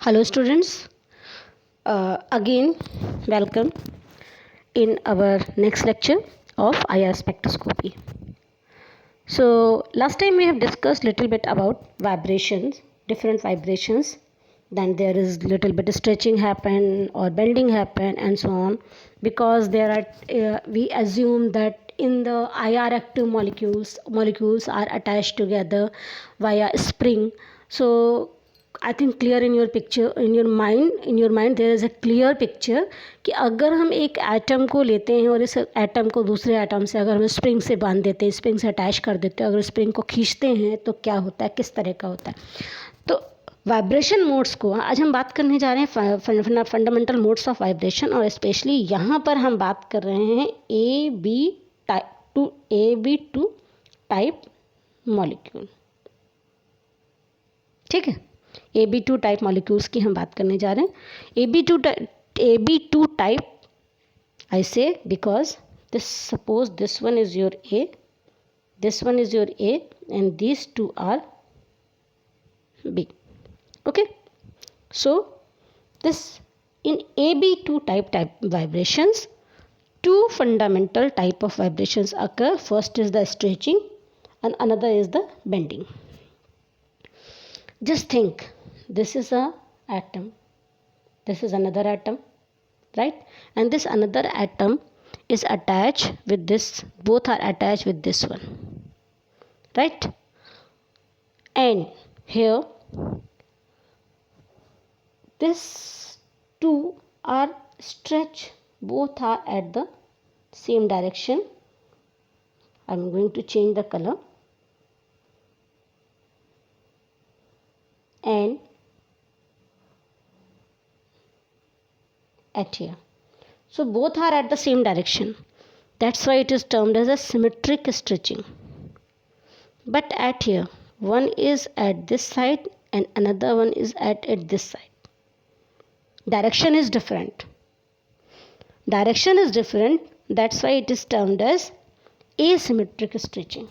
Hello students, again welcome in our next lecture of IR spectroscopy. So last time we have discussed little bit about vibrations, different vibrations. Then there is little bit of stretching happen or bending happen and so on, because there are we assume that in the IR active molecules are attached together via spring. So I think clear in your picture in your mind there is a clear picture कि अगर हम एक atom को लेते हैं और इस atom को दूसरे एटम से अगर हम स्प्रिंग से बांध देते हैं, स्प्रिंग से अटैच कर देते हैं, अगर स्प्रिंग को खींचते हैं तो क्या होता है, किस तरह का होता है. तो वाइब्रेशन मोड्स को आज हम बात करने जा रहे हैं, फंडामेंटल मोड्स ऑफ वाइब्रेशन, और स्पेशली यहाँ पर हम बात कर रहे हैं A B two type molecule. ठीक है, AB2 टाइप मॉलिक्यूल्स की हम बात करने जा रहे हैं. AB2 टाइप आई से because this suppose this one is your A, this one is your A and these two are B. Okay, so this in AB2 type vibrations, two fundamental type of vibrations occur. First is the stretching and another is the bending. Just think, this is a atom, this is another atom, right? And this another atom is attached with this, both are attached with this one, right? And here this two are stretched, both are at the same direction. I'm going to change the color. And at here, so both are at the same direction, that's why it is termed as a symmetric stretching. But at here, one is at this side and another one is at this side. Direction is different, that's why it is termed as asymmetric stretching.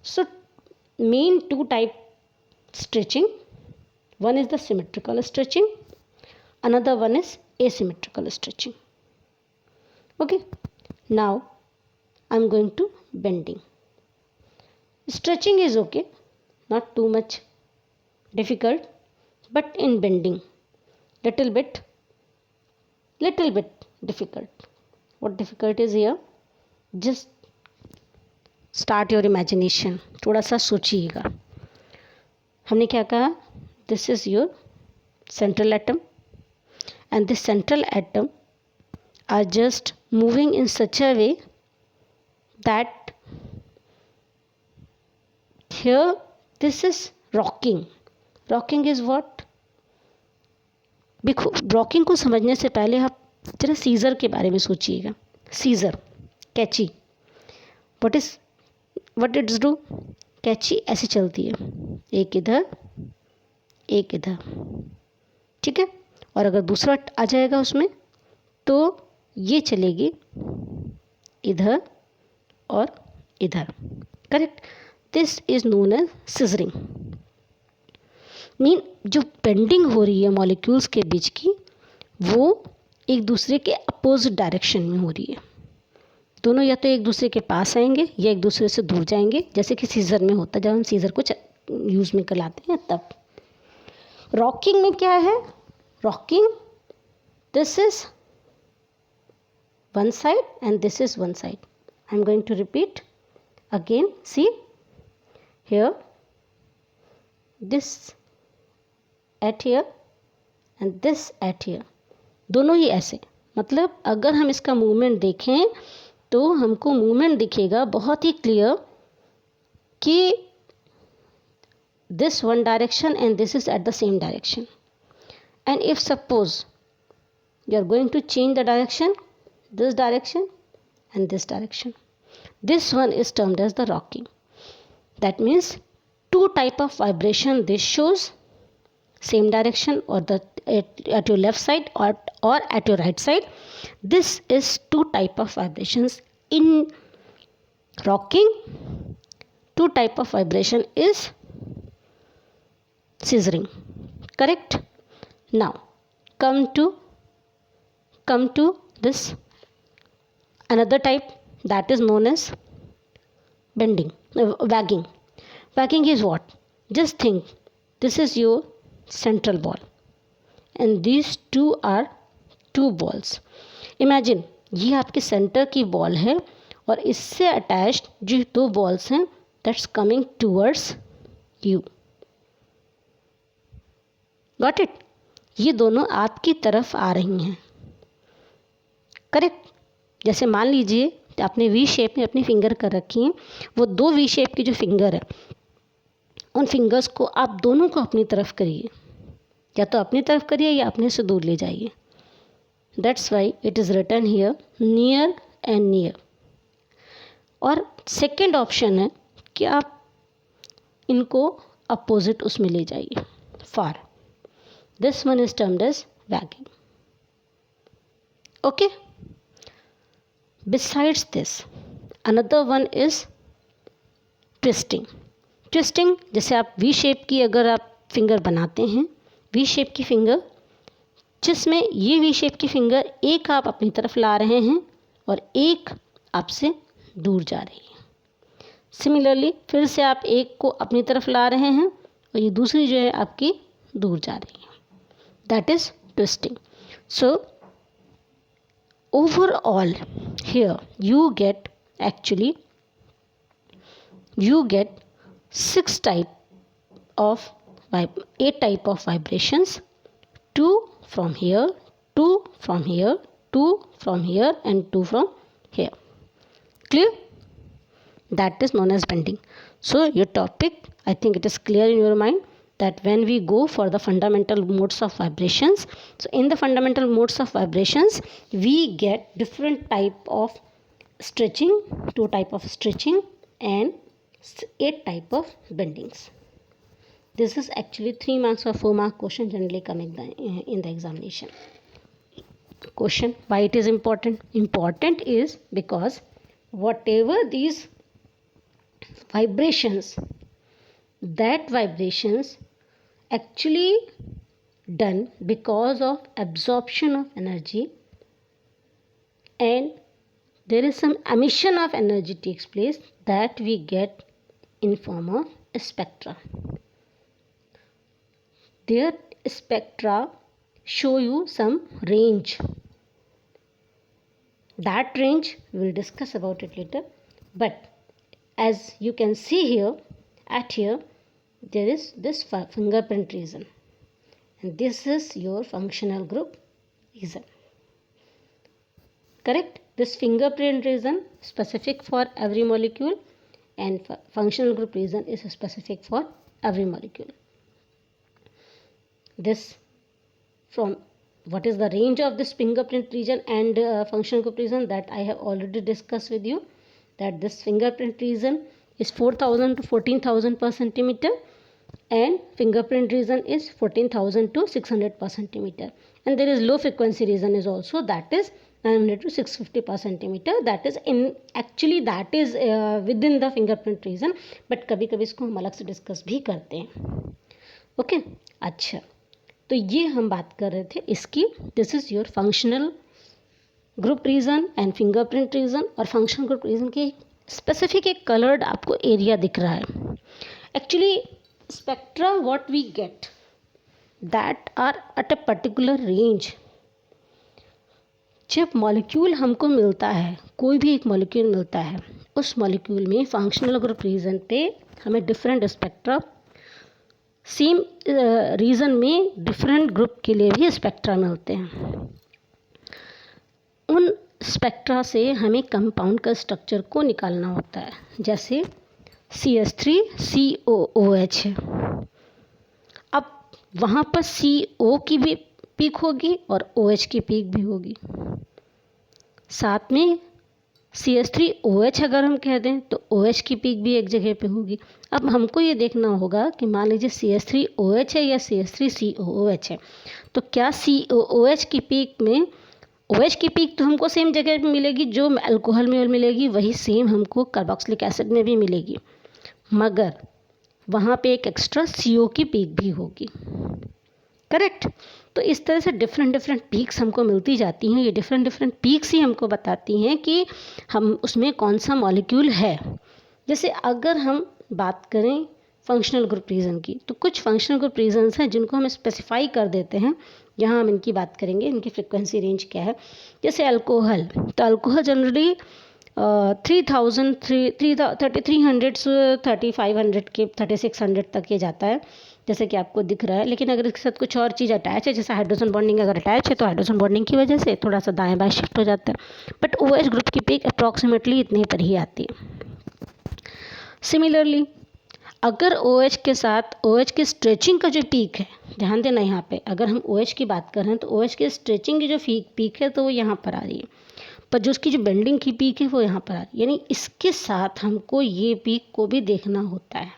So main two type stretching, one is the symmetrical stretching, another one is asymmetrical stretching. Okay, now I'm going to bending. Stretching is okay, not too much difficult, but in bending little bit difficult. What difficult is here? Just start your imagination, थोड़ा सा सोचिएगा. हमने क्या कहा, this is your central atom and this central atom are just moving in such a way that here this is rocking. Rocking is what? Rocking को समझने से पहले आप जरा सीजर के बारे में सोचिएगा. सीजर, कैची, व्हाट इट्स डू? कैची ऐसे चलती है, एक इधर एक इधर, ठीक है. और अगर दूसरा आ जाएगा उसमें तो ये चलेगी इधर और इधर, correct. This is known as scissoring. Mean जो बेंडिंग हो रही है मॉलिक्यूल्स के बीच की, वो एक दूसरे के अपोजिट डायरेक्शन में हो रही है. दोनों या तो एक दूसरे के पास आएंगे या एक दूसरे से दूर जाएंगे, जैसे कि सीजर में होता है, जब हम सीजर को यूज़ में लाते हैं तब. रॉकिंग में क्या है? Rocking, this is one side and this is one side. I'm going to repeat again. See here, this at here and this at here, दोनों ही ऐसे. मतलब अगर हम इसका मूवमेंट देखें तो हमको मूवमेंट दिखेगा बहुत ही क्लियर कि this one direction and this is at the same direction. And if suppose you are going to change the direction, this direction and this direction, this one is termed as the rocking. That means two type of vibration. This shows same direction or at your left side or at your right side. This is two type of vibrations in rocking. Two type of vibration is scissoring, correct. Now come to this another type, that is known as bending, wagging. Wagging is what? Just think, this is your central ball and these two are two balls. Imagine ये आपके centre की ball है और इससे attached जो दो balls हैं that's coming towards you. Got it? ये दोनों आपकी तरफ आ रही हैं. करेक्ट? जैसे मान लीजिए आपने वी शेप में अपनी फिंगर कर रखी हैं, वो दो वी शेप की जो फिंगर है उन फिंगर्स को आप दोनों को अपनी तरफ करिए, या तो अपनी तरफ करिए या अपने से दूर ले जाइए. That's why it is written here near and near. और सेकेंड ऑप्शन है कि आप इनको अपोजिट उसमें ले जाइए, far. This one is termed as wagging. Okay. Besides this, another one is twisting. Twisting जैसे आप वी शेप की अगर आप फिंगर बनाते हैं, वी शेप की फिंगर जिसमें ये वी शेप की फिंगर एक आप अपनी तरफ ला रहे हैं और एक आपसे दूर जा रही है. सिमिलरली फिर से आप एक को अपनी तरफ ला रहे हैं और ये दूसरी जो है आपकी दूर जा रही है. That is twisting. So overall here you get 8 type of vibrations. 2 from here, 2 from here, 2 from here and 2 from here. Clear? That is known as bending. So your topic, I think it is clear in your mind that when we go for the fundamental modes of vibrations, so in the fundamental modes of vibrations we get different type of stretching, 2 type of stretching and 8 type of bendings. This is actually 3 marks or 4 mark question generally coming in the examination. Question, why it is important? Important is because whatever these vibrations, that vibrations actually done because of absorption of energy and there is some emission of energy takes place that we get in form of spectra. Their spectra show you some range. That range we will discuss about it later, but as you can see here, there is this fingerprint region and this is your functional group region. Correct? This fingerprint region specific for every molecule and functional group region is specific for every molecule. This from what is the range of this fingerprint region and functional group region, that I have already discussed with you, that this fingerprint region is 4000 to 14000 per centimeter and fingerprint region is 14000 to 600 per centimeter, and there is low frequency region is also, that is 900 to 650 per centimeter. That is within the fingerprint region, but कभी कभी इसको हम अलग से discuss भी करते हैं. Okay. अच्छा, तो ये हम बात कर रहे थे इसकी. This is your functional group region and fingerprint region. और फंक्शनल ग्रुप रीजन के स्पेसिफिक एक कलर्ड आपको एरिया दिख रहा है. Actually spectra what we get that are at a particular range. जब मॉलिक्यूल हमको मिलता है, कोई भी एक मॉलिक्यूल मिलता है, उस मॉलिक्यूल में फंक्शनल ग्रुप रीजन पे हमें डिफरेंट स्पेक्ट्रा, सेम रीजन में डिफरेंट ग्रुप के लिए भी स्पेक्ट्रा मिलते हैं. उन स्पेक्ट्रा से हमें कंपाउंड का स्ट्रक्चर को निकालना होता है. जैसे CH3COOH है. अब वहाँ पर CO की भी पीक होगी और OH की पीक भी होगी. साथ में CH3OH अगर हम कह दें तो OH की पीक भी एक जगह पे होगी. अब हमको ये देखना होगा कि मान लीजिए CH3OH है या CH3COOH है, तो क्या COOH की पीक में OH की पीक तो हमको सेम जगह पे मिलेगी, जो अल्कोहल में मिलेगी वही सेम हमको कार्बोक्सिलिक एसिड में भी मिलेगी, मगर वहाँ पे एक एक्स्ट्रा CO की पीक भी होगी. करेक्ट। तो इस तरह से डिफरेंट डिफरेंट पीक्स हमको मिलती जाती हैं। ये डिफरेंट डिफरेंट पीक्स ही हमको बताती हैं कि हम उसमें कौन सा मॉलिक्यूल है। जैसे अगर हम बात करें फंक्शनल ग्रुप रीजन की, तो कुछ फंक्शनल ग्रुप रीजन्स हैं जिनको हम स्पेसिफाई कर देते हैं। यहाँ हम इनकी बात करेंगे, इनकी फ्रिक्वेंसी रेंज क्या है। जैसे अल्कोहल, तो अल्कोहल जनरली 3000 3300 से 3500 के 3600 तक ये जाता है, जैसे कि आपको दिख रहा है। लेकिन अगर इसके साथ कुछ और चीज़ अटैच है, जैसे हाइड्रोजन बॉन्डिंग अगर अटैच है, तो हाइड्रोजन बॉन्डिंग की वजह से थोड़ा सा दाएं बाएं शिफ्ट हो जाता है। बट OH ग्रुप की पीक अप्रॉक्सीमेटली इतने पर ही आती है। सिमिलरली अगर OH के साथ OH की स्ट्रेचिंग का जो पीक है, ध्यान देना यहाँ पे, अगर हम OH की बात कर रहे हैं तो OH की स्ट्रेचिंग की जो पीक है तो वो यहाँ पर आ रही है, पर जो उसकी जो बेंडिंग की पीक है वो यहाँ पर आ रही है। यानी इसके साथ हमको ये पीक को भी देखना होता है।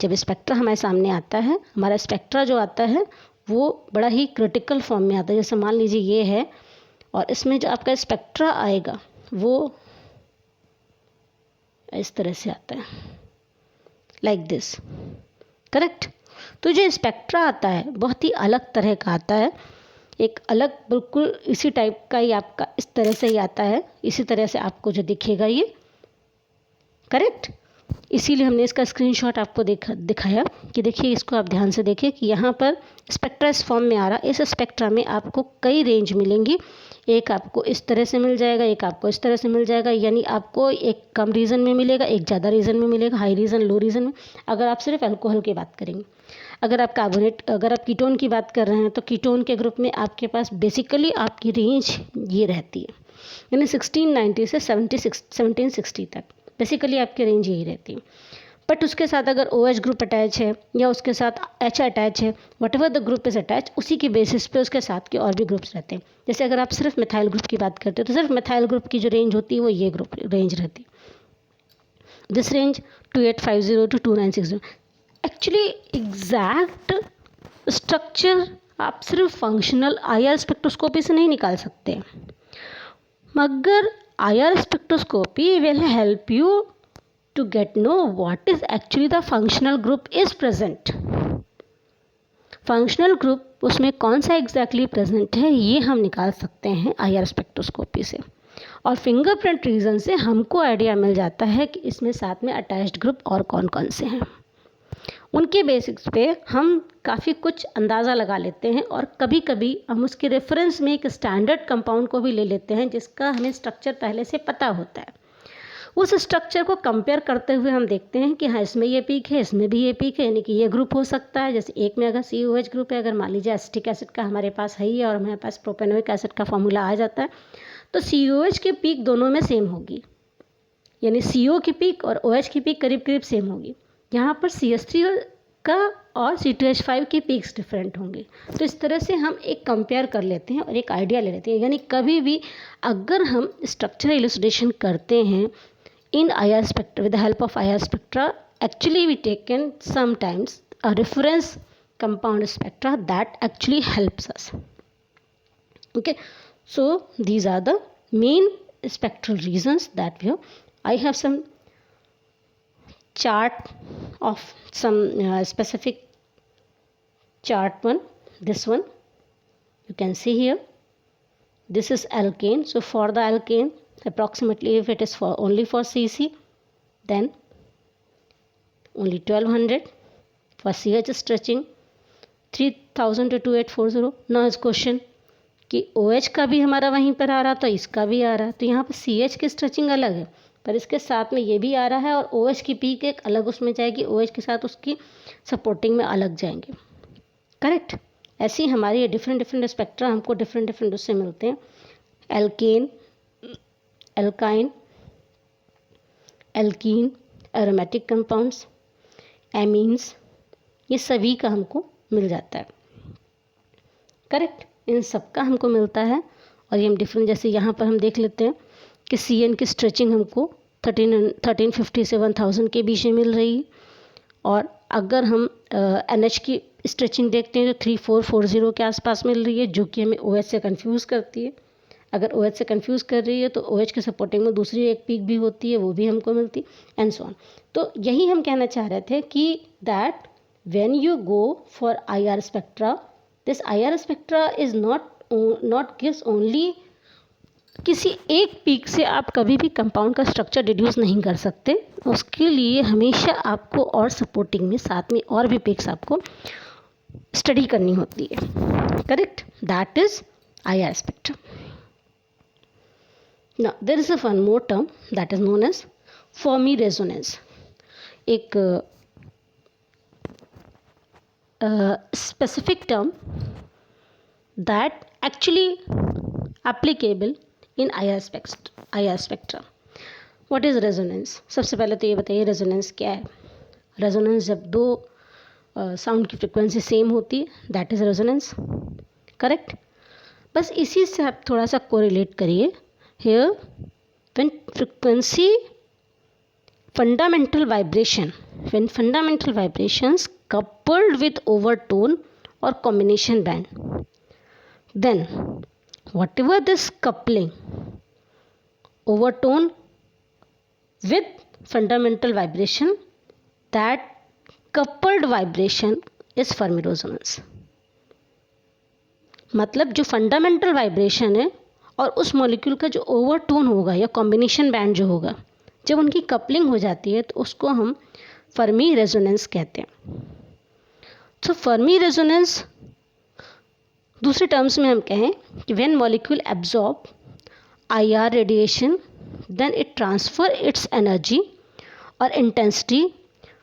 जब स्पेक्ट्रा हमारे सामने आता है, हमारा स्पेक्ट्रा जो आता है वो बड़ा ही क्रिटिकल फॉर्म में आता है। जैसे मान लीजिए ये है, और इसमें जो आपका स्पेक्ट्रा आएगा वो इस तरह से आता है, लाइक दिस, करेक्ट। तो जो स्पेक्ट्रा आता है बहुत ही अलग तरह का आता है, एक अलग बिल्कुल इसी टाइप का ही आपका इस तरह से ही आता है, इसी तरह से आपको जो दिखेगा ये, करेक्ट। इसीलिए हमने इसका स्क्रीनशॉट आपको दिखाया कि देखिए, इसको आप ध्यान से देखिए कि यहाँ पर स्पेक्ट्रा इस फॉर्म में आ रहा है। इस स्पेक्ट्रा में आपको कई रेंज मिलेंगी, एक आपको इस तरह से मिल जाएगा, एक आपको इस तरह से मिल जाएगा। यानी आपको एक कम रीजन में मिलेगा, एक ज़्यादा रीजन में मिलेगा, हाई रीजन, लो रीजन में। अगर आप सिर्फ अल्कोहल की बात करेंगे, अगर आप अगर आप कीटोन की बात कर रहे हैं, तो कीटोन के ग्रुप में आपके पास बेसिकली आपकी रेंज ये रहती है, यानी 1690 से 1760 तक बेसिकली आपकी रेंज यही रहती है। बट उसके साथ अगर OH ग्रुप अटैच है या उसके साथ H अटैच है, what ever the group is attach, उसी की बेसिस पे उसके साथ के और भी ग्रुप्स रहते हैं। जैसे अगर आप सिर्फ मिथाइल ग्रुप की बात करते हो, तो सिर्फ मिथाइल ग्रुप की जो रेंज होती है वो ये ग्रुप रेंज रहती है। This range 2850 to 2960। Actually exact structure आप सिर्फ फंक्शनल IR स्पेक्ट्रोस्कोपी से नहीं निकाल सकते, मगर IR spectroscopy will help you to get know what is actually the functional group is present। Functional group उसमें कौन सा एग्जैक्टली प्रेजेंट है ये हम निकाल सकते हैं IR स्पेक्ट्रोस्कोपी से, और फिंगरप्रिंट रीजन से हमको आइडिया मिल जाता है कि इसमें साथ में अटैच्ड ग्रुप और कौन कौन से हैं। उनके बेसिक्स पे हम काफ़ी कुछ अंदाज़ा लगा लेते हैं, और कभी कभी हम उसके रेफरेंस में एक स्टैंडर्ड कंपाउंड को भी ले लेते हैं जिसका हमें स्ट्रक्चर पहले से पता होता है। उस स्ट्रक्चर को कंपेयर करते हुए हम देखते हैं कि हाँ, इसमें ये पीक है, इसमें भी ये पीक है, यानी कि ये ग्रुप हो सकता है। जैसे एक में अगर COH ग्रुप है, अगर मान लीजिए एसिटिक एसिड का हमारे पास है ही और हमारे पास प्रोपेनोइक एसिड का फॉर्मूला आ जाता है, तो COH की पीक दोनों में सेम होगी, यानी CO की पीक और OH की पीक करीब करीब सेम होगी। यहाँ पर CH3 का और C2H5 की पीक्स डिफरेंट होंगे। तो इस तरह से हम एक कंपेयर कर लेते हैं और एक आइडिया ले लेते हैं। यानी कभी भी अगर हम स्ट्रक्चरल इलुसिडेशन करते हैं in IR spectra with the help of IR spectra, actually we taken sometimes a reference compound spectra that actually helps us. Okay, so these are the main spectral reasons that we have. I have some chart of some specific chart one. This one you can see here. This is alkane. So for the alkane, approximately if it is for only for CC, then only 1200. For CH stretching 3000 to 2840. Now इस question कि OH का भी हमारा वहीं पर आ रहा, तो इसका भी आ रहा, तो यहाँ पर CH की स्ट्रेचिंग अलग है, पर इसके साथ में ये भी आ रहा है, और OH की पीक एक अलग उसमें जाएगी, OH के साथ उसकी सपोर्टिंग में अलग जाएंगे, करेक्ट। ऐसे ही हमारे ये डिफरेंट डिफरेंट स्पेक्ट्रा हमको डिफरेंट डिफरेंट उससे मिलते हैं। Alkane, alkyne, alkene, aromatic compounds, amines, ये सभी का हमको मिल जाता है, करेक्ट। इन सब का हमको मिलता है, और ये हम डिफरेंट, जैसे यहाँ पर हम देख लेते हैं कि CN की स्ट्रेचिंग हमको 1350 से 1000 के बीच में मिल रही है, और अगर हम NH की स्ट्रेचिंग देखते हैं तो 3440 के आसपास मिल रही है, जो कि हमें OH से कंफ्यूज करती है। अगर OH से कंफ्यूज कर रही है तो OH के सपोर्टिंग में दूसरी एक पीक भी होती है, वो भी हमको मिलती, एंड सो ऑन। तो यही हम कहना चाह रहे थे कि that when you go for IR spectra, this IR spectra is not gives only, किसी एक पीक से आप कभी भी कंपाउंड का स्ट्रक्चर डिड्यूस नहीं कर सकते, उसके लिए हमेशा आपको और सपोर्टिंग में साथ में और भी पीक्स आपको स्टडी करनी होती है, correct? That is IR spectrum. Now there is a one more term that is known as Fermi resonance. एक specific term that actually applicable in IR spectra. What is resonance? सबसे पहले तो ये बताइए रेजोनेंस क्या है. रेजोनेंस जब दो साउंड की फ्रिक्वेंसी सेम होती है, दैट इज रेजोनेंस, करेक्ट? बस इसी से आप थोड़ा सा कोरिलेट करिए. Here, when fundamental vibrations coupled with overtone or combination band, then whatever this coupling, overtone with fundamental vibration, that coupled vibration is Fermi resonance. मतलब जो फंडामेंटल वाइब्रेशन है और उस मॉलिक्यूल का जो ओवरटोन होगा या कॉम्बिनेशन बैंड जो होगा, जब उनकी कपलिंग हो जाती है तो उसको हम फर्मी रेजोनेंस कहते हैं. तो फर्मी रेजोनेंस दूसरे टर्म्स में हम कहें कि when molecule absorb IR radiation, then it transfer its energy और intensity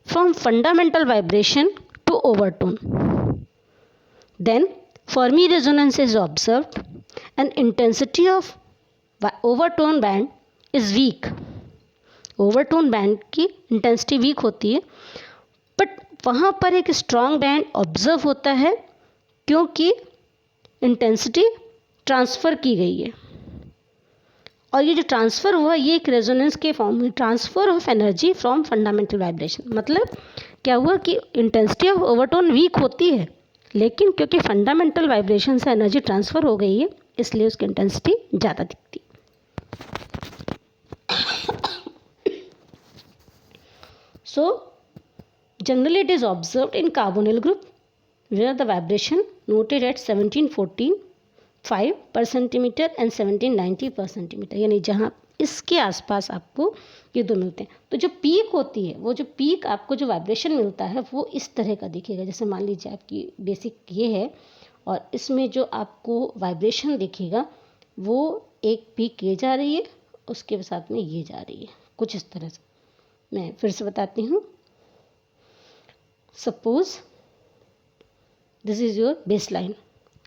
from fundamental vibration to overtone. Then Fermi resonance is observed and intensity of overtone band is weak. Overtone band की intensity week होती है, but वहाँ पर एक strong band observe होता है क्योंकि इंटेंसिटी ट्रांसफ़र की गई है. और ये जो ट्रांसफ़र हुआ ये एक रेजोनेंस के फॉर्म में, transfer of energy from fundamental vibration. मतलब क्या हुआ कि इंटेंसिटी ऑफ ओवरटोन वीक होती है, लेकिन क्योंकि फंडामेंटल वाइब्रेशन से एनर्जी ट्रांसफ़र हो गई है इसलिए उसकी इंटेंसिटी ज़्यादा दिखती है. So generally it is observed in carbonyl group where the vibration noted at 1745 per centimetre and 1790 पर सेंटीमीटर, यानी जहाँ इसके आसपास आपको ये दो मिलते हैं. तो जो पीक होती है, वो जो पीक आपको जो वाइब्रेशन मिलता है वो इस तरह का दिखेगा. जैसे मान लीजिए आपकी बेसिक ये है और इसमें जो आपको वाइब्रेशन दिखेगा वो एक पीक ये जा रही है, उसके साथ में ये जा रही है, कुछ इस तरह से. मैं फिर से बताती हूँ. Suppose this is your base line,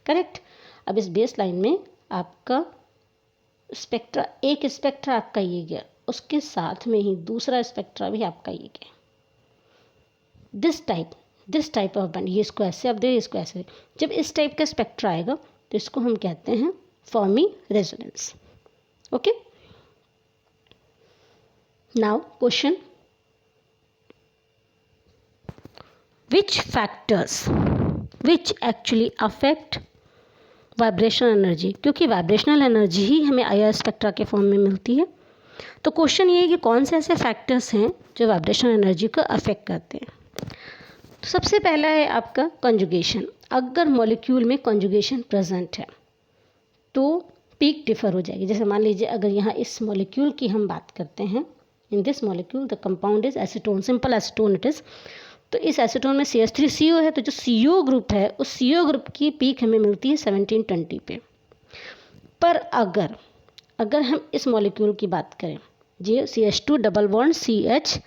correct? अब इस बेस लाइन में आपका स्पेक्ट्रा, एक स्पेक्ट्रा आपका ये गया, उसके साथ में ही दूसरा स्पेक्ट्रा भी आपका ये गया. दिस टाइप ऑफ बैंड, ये इसको ऐसे आप दे, इसको ऐसे. जब इस टाइप का स्पेक्ट्रा आएगा तो इसको हम कहते हैं Fermi resonance. Okay, now question, which factors which actually affect vibrational energy, क्योंकि वाइब्रेशनल एनर्जी ही हमें IR स्पेक्ट्रा के फॉर्म में मिलती है. तो क्वेश्चन ये है कि कौन से ऐसे फैक्टर्स हैं जो वाइब्रेशनल एनर्जी को अफेक्ट करते हैं. तो सबसे पहला है आपका कॉन्जुगेशन. अगर मॉलिक्यूल में कॉन्जुगेशन प्रेजेंट है तो पीक डिफर हो जाएगी. जैसे मान लीजिए अगर यहाँ इस मॉलिक्यूल की हम बात करते हैं, in this molecule the compound is acetone, simple acetone it is. तो इस एसीटोन में CH3CO है, तो जो CO ग्रुप है उस CO ग्रुप की पीक हमें मिलती है 1720 पे. पर अगर हम इस मॉलिक्यूल की बात करें, ये CH2 double bond CHCO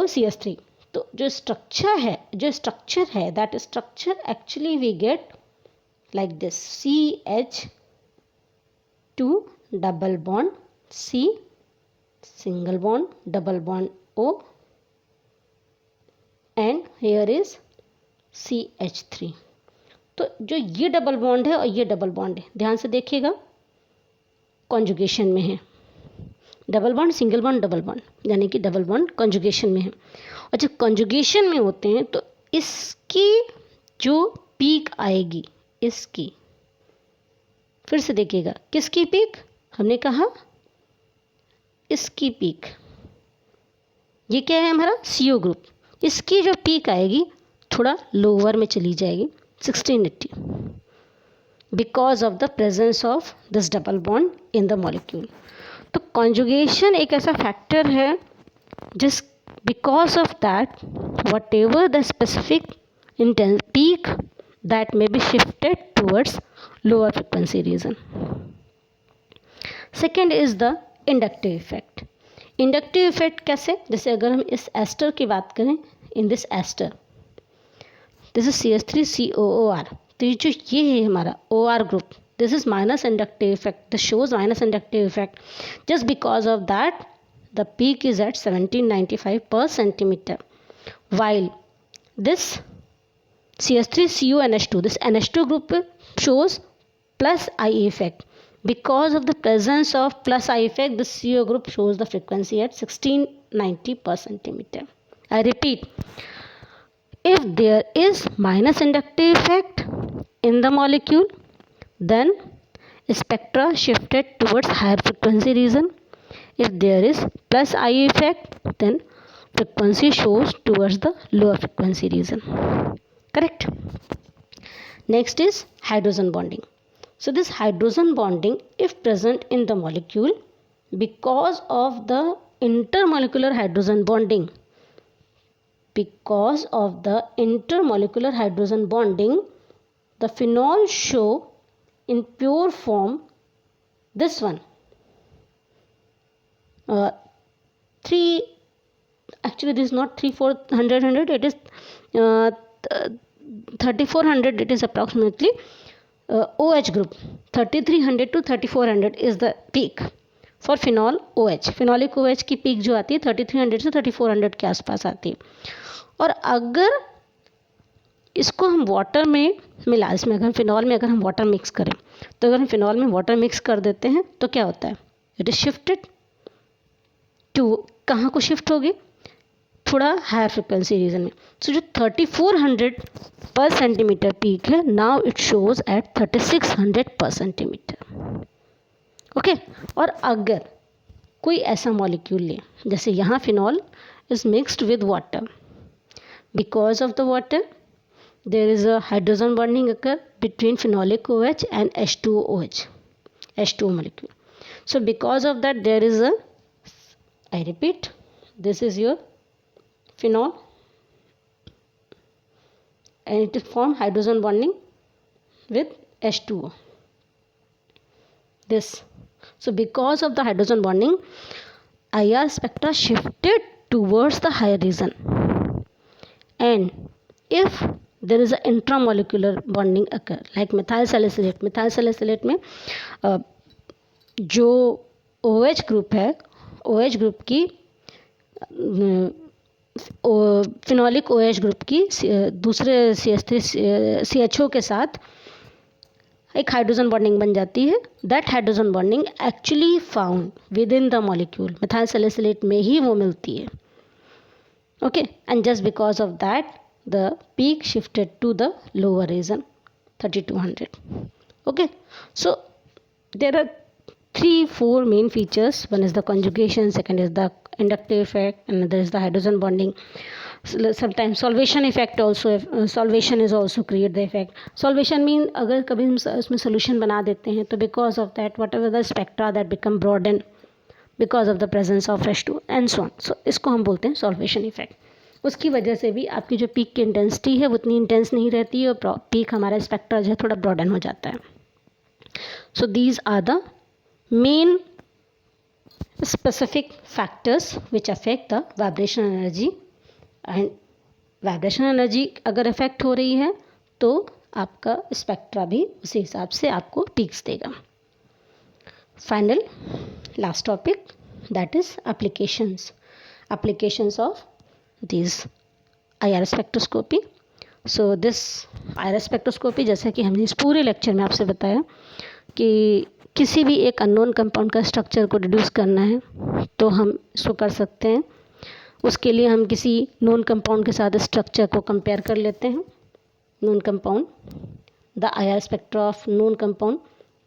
CH3, तो जो स्ट्रक्चर है that structure actually we get like this, CH2 double bond C single bond double bond O and here is CH3. तो जो ये डबल बॉन्ड है और ये डबल बॉन्ड है, ध्यान से देखिएगा, कॉन्जुगेशन में है. Double bond single bond double bond, यानी कि डबल बॉन्ड कॉन्जुगेशन में है. और जब कॉन्जुगेशन में होते हैं तो इसकी जो पीक आएगी, इसकी फिर से देखिएगा, किसकी पीक? हमने कहा इसकी पीक. ये क्या है हमारा CO ग्रुप. इसकी जो पीक आएगी थोड़ा लोअर में चली जाएगी 1680 because of the presence of this double bond in the molecule. तो कॉन्जुगेशन एक ऐसा फैक्टर है जिस because of that whatever the specific intense peak that may be shifted towards lower frequency region. Second is the inductive effect. Inductive effect कैसे, जैसे अगर हम इस एस्टर की बात करें, in this ester this is CH3COOR, तो ये है हमारा OR ग्रुप, this is minus inductive effect, this shows minus inductive effect just because of that the peak is at 1795 per centimeter, while this CH3CuNH2, this NH2 group shows plus I effect. Because of the presence of plus I effect, the CO group shows the frequency at 1690 per centimeter. I repeat, if there is minus inductive effect in the molecule, then spectra shifted towards higher frequency region. If there is plus I effect, then frequency shows towards the lower frequency region. Correct? Next is hydrogen bonding. So this hydrogen bonding, if present in the molecule, because of the intermolecular hydrogen bonding, because of the intermolecular hydrogen bonding, the phenol show in pure form this one, 3, actually this is not 3400, it is 3400, it is approximately OH group, 3300 to 3400 is the peak for phenol OH. phenolic OH की peak जो आती है 3300 से 3400 के आसपास आती है। और अगर इसको हम वाटर में मिला, इसमें अगर फिनॉल में अगर हम वाटर मिक्स करें, तो अगर हम फिनॉल में वाटर मिक्स कर देते हैं तो क्या होता है, इट इज शिफ्टेड टू, कहाँ को शिफ्ट होगी, थोड़ा हायर फ्रिक्वेंसी रीजन में। सो जो 3400 पर सेंटीमीटर पीक है, नाउ इट शोज एट 3600 पर सेंटीमीटर। ओके, और अगर कोई ऐसा मॉलिक्यूल ले, जैसे यहाँ phenol is mixed with water, because of the water there is a hydrogen bonding occur between phenolic OH and H2OH, H2O molecule. So because of that there is a, I repeat, this is your phenol and it is form hydrogen bonding with H2O, this. So because of the hydrogen bonding, IR spectra shifted towards the higher region, and if there is a intramolecular bonding occur like methyl salicylate, methyl salicylate में जो OH group है, OH group की phenolic OH group की दूसरे CH3CHO के साथ एक hydrogen bonding बन जाती है। That hydrogen bonding actually found with in the molecule, methyl salicylate में ही वो मिलती है। Okay, and just because of that the peak shifted to the lower region 3200. Okay, so there are 3-4 main features. One is the conjugation, second is the inductive effect, and another is the hydrogen bonding. So, sometimes solvation effect also, solvation is also create the effect. Solvation mean अगर कभी हम उसमें solution बना देते हैं तो because of that whatever the spectra that become broaden because of the presence of H2 and so on. So इसको हम बोलते हैं solvation effect. उसकी वजह से भी आपकी जो पीक की इंटेंसिटी है वो उतनी इंटेंस नहीं रहती है और पीक हमारा स्पेक्ट्रा जो है थोड़ा ब्रॉडन हो जाता है। So these are the main specific factors which affect the vibration energy, and vibration energy अगर अफेक्ट हो रही है तो आपका स्पेक्ट्रा भी उसी हिसाब से आपको पीक्स देगा। Final last topic, that is applications of these IR spectroscopy. So this IR spectroscopy, जैसा कि हमने इस पूरे लेक्चर में आपसे बताया कि किसी भी एक अननोन कंपाउंड का स्ट्रक्चर को डिड्यूस करना है तो हम इसको कर सकते हैं। उसके लिए हम किसी नोन कंपाउंड के साथ स्ट्रक्चर को कंपेयर कर लेते हैं। Known compound, the IR spectra of known compound,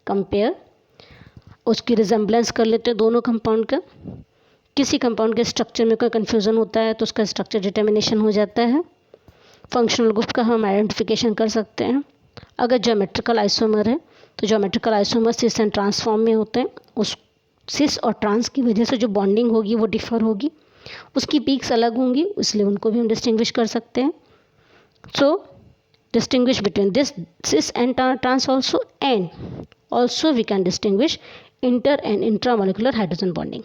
compare, उसकी रिजेंबलेंस कर लेते हैं दोनों कंपाउंड का। किसी कंपाउंड के स्ट्रक्चर में कोई कन्फ्यूज़न होता है तो उसका स्ट्रक्चर डिटर्मिनेशन हो जाता है। फंक्शनल ग्रुप का हम आइडेंटिफिकेशन कर सकते हैं। अगर ज्योमेट्रिकल आइसोमर है तो geometrical isomer cis and trans form में होते हैं। उस सिस और ट्रांस की वजह से जो बॉन्डिंग होगी वो डिफर होगी, उसकी पीक्स अलग होंगी, इसलिए उनको भी हम डिस्टिंग्विश कर सकते हैं। सो distinguish between this cis and trans also we can distinguish inter and intramolecular hydrogen bonding.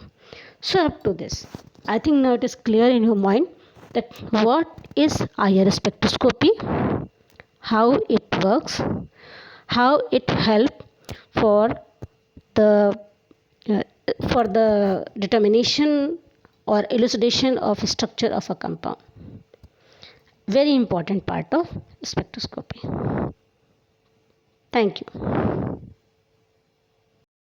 So up to this, I think now it is clear in your mind that what is IR spectroscopy, how it works, how it help for the uh, for the determination or elucidation of structure of a compound. Very important part of spectroscopy. Thank you.